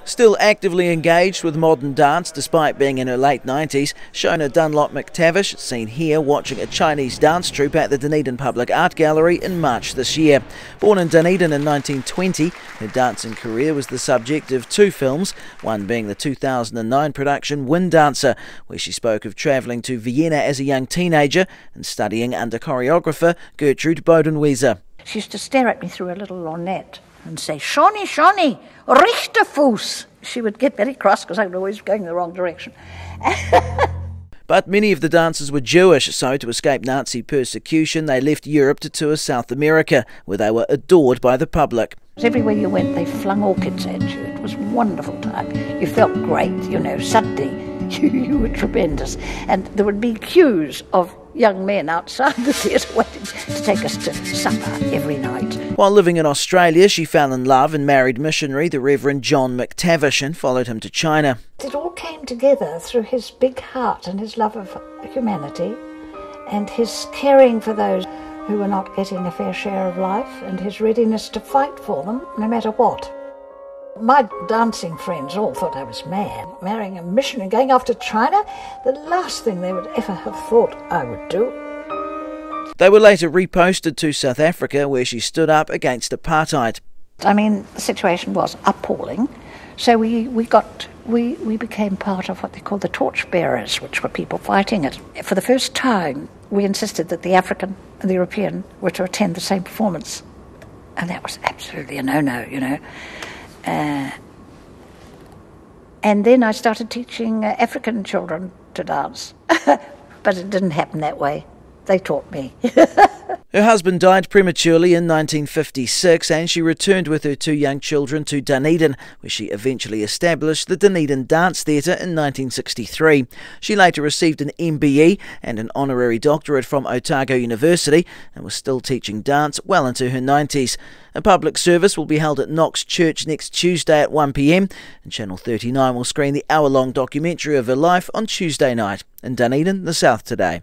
Still actively engaged with modern dance despite being in her late 90s, Shona Dunlop McTavish is seen here watching a Chinese dance troupe at the Dunedin Public Art Gallery in March this year. Born in Dunedin in 1920, her dancing career was the subject of two films, one being the 2009 production Wind Dancer, where she spoke of travelling to Vienna as a young teenager and studying under choreographer Gertrude Bodenwieser. She used to stare at me through a little lorgnette and say, "Shoni, Shoni, rechter Fuß." She would get very cross because I was always going the wrong direction. But many of the dancers were Jewish, so to escape Nazi persecution, they left Europe to tour South America, where they were adored by the public. Everywhere you went, they flung orchids at you. It was a wonderful time. You felt great, suddenly you were tremendous. And there would be queues of young men outside the theatre waiting to take us to supper every night. While living in Australia, she fell in love and married missionary the Reverend John McTavish and followed him to China. It all came together through his big heart and his love of humanity and his caring for those who were not getting a fair share of life and his readiness to fight for them no matter what. My dancing friends all thought I was mad. Marrying a missionary, going off to China, the last thing they would ever have thought I would do. They were later reposted to South Africa, where she stood up against apartheid. The situation was appalling. So we became part of what they call the torchbearers, which were people fighting it. For the first time, we insisted that the African and the European were to attend the same performance. And that was absolutely a no-no, And then I started teaching African children to dance. But it didn't happen that way. They taught me. Her husband died prematurely in 1956 and she returned with her two young children to Dunedin, where she eventually established the Dunedin Dance Theatre in 1963. She later received an MBE and an honorary doctorate from Otago University and was still teaching dance well into her 90s. A public service will be held at Knox Church next Tuesday at 1 p.m, and Channel 39 will screen the hour-long documentary of her life on Tuesday night. In Dunedin, the South Today.